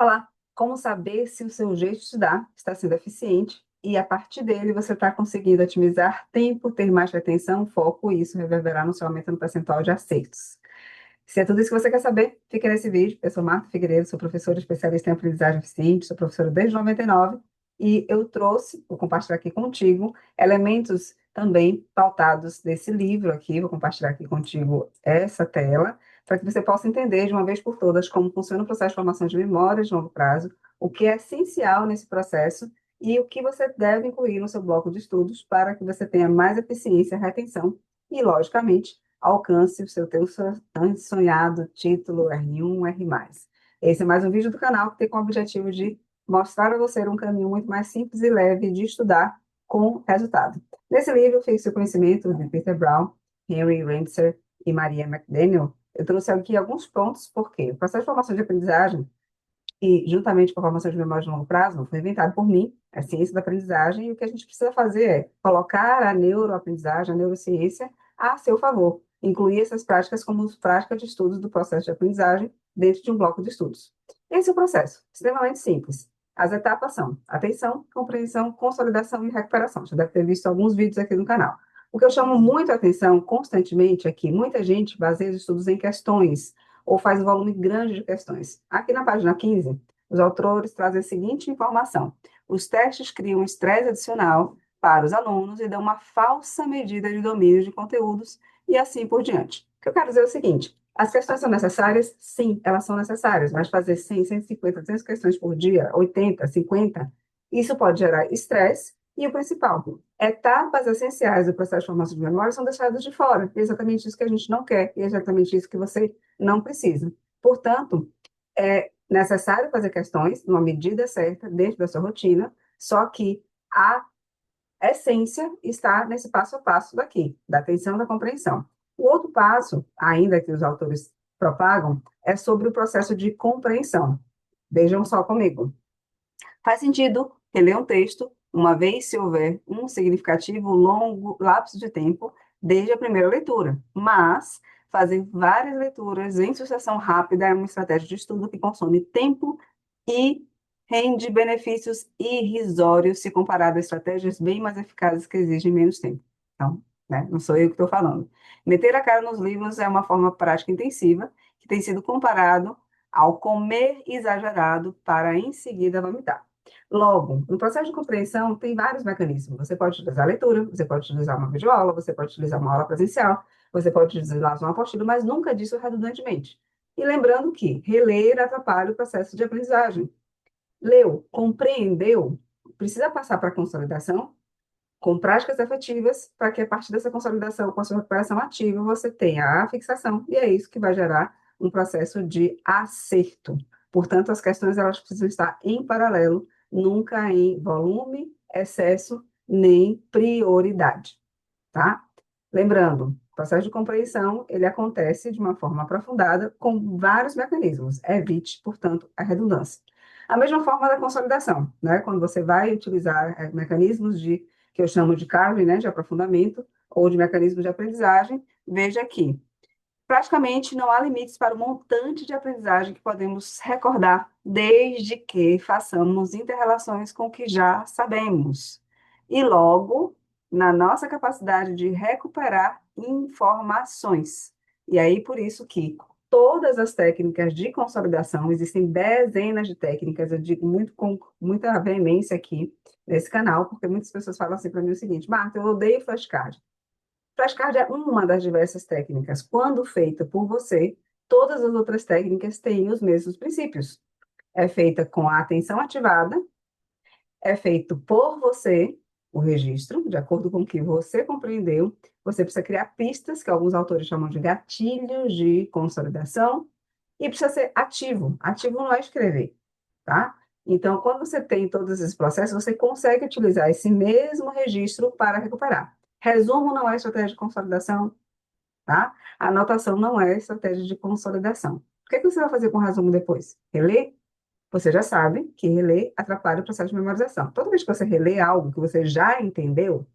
Falar como saber se o seu jeito de estudar está sendo eficiente e, a partir dele, você está conseguindo otimizar tempo, ter mais retenção, foco, e isso reverberar no seu aumento no percentual de acertos. Se é tudo isso que você quer saber, fica nesse vídeo. Eu sou Marta Figueiredo, sou professora especialista em aprendizagem eficiente, sou professora desde 99 e eu trouxe, vou compartilhar aqui contigo, elementos também pautados desse livro aqui. Vou compartilhar aqui contigo essa tela, para que você possa entender de uma vez por todas como funciona o processo de formação de memória de longo prazo, o que é essencial nesse processo e o que você deve incluir no seu bloco de estudos para que você tenha mais eficiência, retenção e, logicamente, alcance o seu tão sonhado título R1, R+. Esse é mais um vídeo do canal que tem como objetivo de mostrar a você um caminho muito mais simples e leve de estudar com resultado. Nesse livro, fiz o conhecimento de Peter Brown, Henry Rentzer e Maria McDaniel. Eu trouxe aqui alguns pontos, porque o processo de formação de aprendizagem, e juntamente com a formação de memória de longo prazo, foi inventado por mim, a ciência da aprendizagem, e o que a gente precisa fazer é colocar a neuroaprendizagem, a neurociência, a seu favor, incluir essas práticas como práticas de estudos do processo de aprendizagem dentro de um bloco de estudos. Esse é o processo, extremamente simples. As etapas são atenção, compreensão, consolidação e recuperação. Já deve ter visto alguns vídeos aqui no canal. O que eu chamo muito a atenção constantemente é que muita gente baseia os estudos em questões, ou faz um volume grande de questões. Aqui na página 15, os autores trazem a seguinte informação: os testes criam estresse adicional para os alunos e dão uma falsa medida de domínio de conteúdos e assim por diante. O que eu quero dizer é o seguinte: as questões são necessárias? Sim, elas são necessárias, mas fazer 100, 150, 200 questões por dia, 80, 50, isso pode gerar estresse e o principal, etapas essenciais do processo de formação de memória são deixadas de fora. É exatamente isso que a gente não quer e é exatamente isso que você não precisa. Portanto, é necessário fazer questões numa medida certa, dentro da sua rotina, só que a essência está nesse passo a passo daqui, da atenção e da compreensão. O outro passo, ainda que os autores propagam, é sobre o processo de compreensão. Vejam só comigo. Faz sentido reler um texto uma vez se houver um significativo longo lapso de tempo desde a primeira leitura, mas fazer várias leituras em sucessão rápida é uma estratégia de estudo que consome tempo e rende benefícios irrisórios se comparado a estratégias bem mais eficazes que exigem menos tempo. Então, né, não sou eu que estou falando. Meter a cara nos livros é uma forma prática intensiva que tem sido comparado ao comer exagerado para em seguida vomitar. Logo, no processo de compreensão tem vários mecanismos. Você pode utilizar a leitura, você pode utilizar uma videoaula, você pode utilizar uma aula presencial, você pode utilizar uma apostila, mas nunca disso redundantemente. E lembrando que reler atrapalha o processo de aprendizagem. Leu, compreendeu, precisa passar para a consolidação com práticas efetivas para que a partir dessa consolidação, com a sua recuperação ativa, você tenha a fixação e é isso que vai gerar um processo de acerto. Portanto, as questões elas precisam estar em paralelo, nunca em volume, excesso, nem prioridade, tá? Lembrando, o processo de compreensão, ele acontece de uma forma aprofundada com vários mecanismos. Evite, portanto, a redundância. A mesma forma da consolidação, né? Quando você vai utilizar mecanismos de que eu chamo de carving, né, de aprofundamento, ou de mecanismos de aprendizagem, veja aqui. Praticamente não há limites para o montante de aprendizagem que podemos recordar, desde que façamos interrelações com o que já sabemos. E logo, na nossa capacidade de recuperar informações. E aí, por isso que todas as técnicas de consolidação, existem dezenas de técnicas, eu digo muito com muita veemência aqui nesse canal, porque muitas pessoas falam assim para mim o seguinte: Marta, eu odeio flashcard. Flashcard é uma das diversas técnicas. Quando feita por você, todas as outras técnicas têm os mesmos princípios. É feita com a atenção ativada, é feito por você o registro, de acordo com o que você compreendeu. Você precisa criar pistas, que alguns autores chamam de gatilhos de consolidação, e precisa ser ativo. Ativo não é escrever, tá? Então, quando você tem todos esses processos, você consegue utilizar esse mesmo registro para recuperar. Resumo não é estratégia de consolidação, tá? Anotação não é estratégia de consolidação. O que é que você vai fazer com o resumo depois? Reler? Você já sabe que reler atrapalha o processo de memorização. Toda vez que você relê algo que você já entendeu,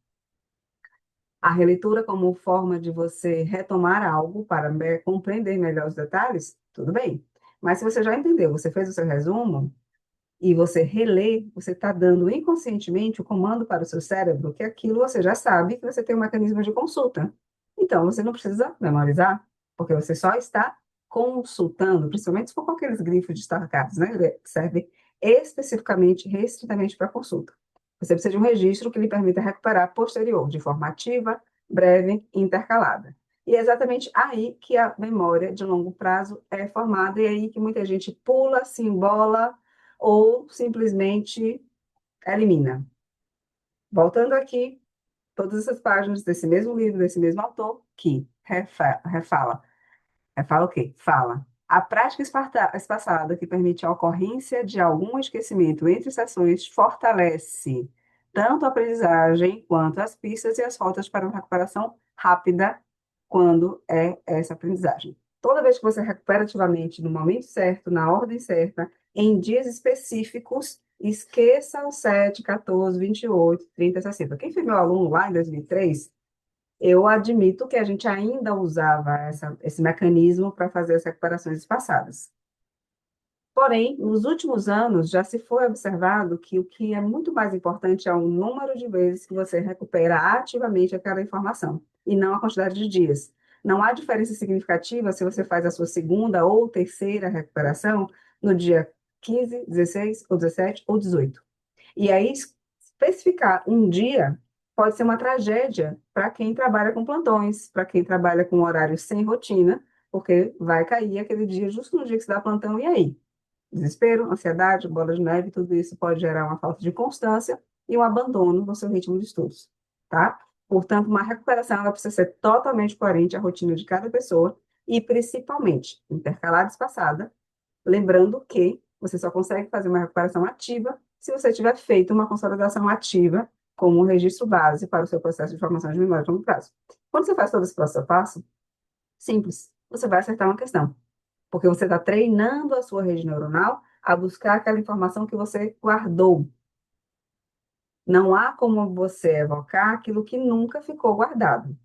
a releitura como forma de você retomar algo para compreender melhor os detalhes, tudo bem. Mas se você já entendeu, você fez o seu resumo, e você relê, você está dando inconscientemente o comando para o seu cérebro que aquilo você já sabe que você tem um mecanismo de consulta. Então, você não precisa memorizar, porque você só está consultando, principalmente se for com aqueles grifos destacados, né? Ele serve especificamente, restritamente para consulta. Você precisa de um registro que lhe permita recuperar posterior, de forma ativa, breve e intercalada. E é exatamente aí que a memória de longo prazo é formada, e é aí que muita gente pula, se embola, ou simplesmente elimina. Voltando aqui, todas essas páginas desse mesmo livro, desse mesmo autor, que refala. Refala o quê? Fala. A prática espaçada que permite a ocorrência de algum esquecimento entre sessões fortalece tanto a aprendizagem quanto as pistas e as rotas para uma recuperação rápida quando é essa aprendizagem. Toda vez que você recupera ativamente no momento certo, na ordem certa, em dias específicos, esqueça o 7, 14, 28, 30, 60. Quem foi meu aluno lá em 2003, eu admito que a gente ainda usava esse mecanismo para fazer as recuperações espaçadas. Porém, nos últimos anos, já se foi observado que o que é muito mais importante é o número de vezes que você recupera ativamente aquela informação, e não a quantidade de dias. Não há diferença significativa se você faz a sua segunda ou terceira recuperação no dia 15, 16, ou 17 ou 18. E aí, especificar um dia pode ser uma tragédia para quem trabalha com plantões, para quem trabalha com horários sem rotina, porque vai cair aquele dia justo no dia que se dá plantão, e aí? Desespero, ansiedade, bola de neve, tudo isso pode gerar uma falta de constância e um abandono no seu ritmo de estudos, tá? Portanto, uma recuperação ela precisa ser totalmente coerente à rotina de cada pessoa e, principalmente, intercalada e espaçada, lembrando que você só consegue fazer uma recuperação ativa se você tiver feito uma consolidação ativa como um registro base para o seu processo de formação de memória de longo prazo. Quando você faz todo esse passo a passo, simples, você vai acertar uma questão, porque você está treinando a sua rede neuronal a buscar aquela informação que você guardou. Não há como você evocar aquilo que nunca ficou guardado,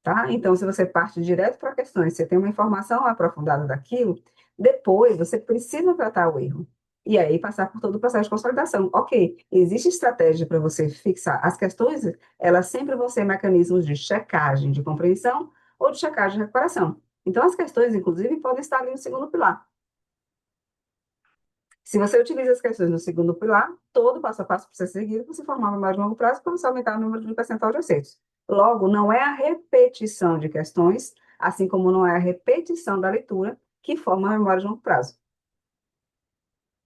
tá? Então, se você parte direto para questões, você tem uma informação aprofundada daquilo, depois você precisa tratar o erro. E aí passar por todo o processo de consolidação. Ok, existe estratégia para você fixar. As questões, elas sempre vão ser mecanismos de checagem de compreensão ou de checagem de recuperação. Então, as questões, inclusive, podem estar ali no segundo pilar. Se você utiliza as questões no segundo pilar, todo o passo a passo precisa ser seguido para se formar uma memória de longo prazo para você aumentar o número de percentual de acertos. Logo, não é a repetição de questões, assim como não é a repetição da leitura, que forma a memória de longo prazo.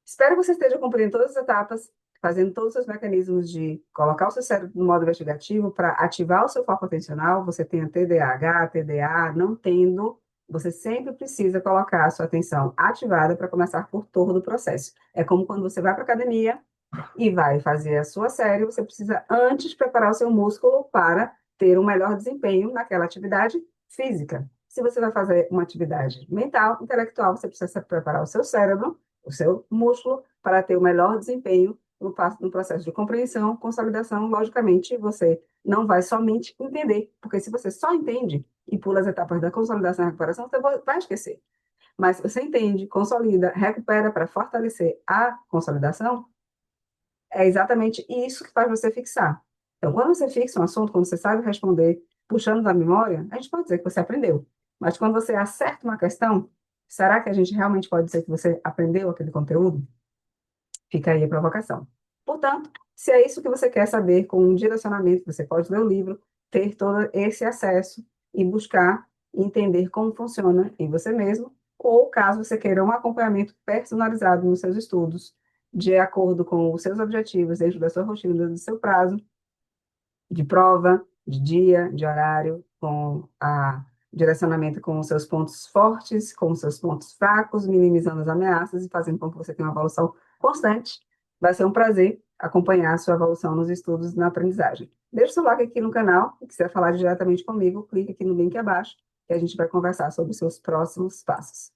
Espero que você esteja cumprindo todas as etapas, fazendo todos os seus mecanismos de colocar o seu cérebro no modo investigativo para ativar o seu foco atencional. Você tenha TDAH, TDA, não tendo, você sempre precisa colocar a sua atenção ativada para começar por todo o processo. É como quando você vai para a academia e vai fazer a sua série, você precisa antes preparar o seu músculo para ter um melhor desempenho naquela atividade física. Se você vai fazer uma atividade mental, intelectual, você precisa preparar o seu cérebro, o seu músculo, para ter o melhor desempenho no processo de compreensão, consolidação. Logicamente, você não vai somente entender, porque se você só entende e pula as etapas da consolidação e recuperação, você vai esquecer. Mas se você entende, consolida, recupera para fortalecer a consolidação, é exatamente isso que faz você fixar. Então, quando você fixa um assunto, quando você sabe responder, puxando da memória, a gente pode dizer que você aprendeu. Mas quando você acerta uma questão, será que a gente realmente pode dizer que você aprendeu aquele conteúdo? Fica aí a provocação. Portanto, se é isso que você quer saber com um direcionamento, você pode ler o livro, ter todo esse acesso e buscar entender como funciona em você mesmo, ou caso você queira um acompanhamento personalizado nos seus estudos, de acordo com os seus objetivos, dentro da sua rotina, do seu prazo, de prova, de dia, de horário, com a direcionamento com os seus pontos fortes, com os seus pontos fracos, minimizando as ameaças e fazendo com que você tenha uma evolução constante. Vai ser um prazer acompanhar a sua evolução nos estudos e na aprendizagem. Deixa o seu like aqui no canal, e quiser falar diretamente comigo, clique aqui no link abaixo, que a gente vai conversar sobre os seus próximos passos.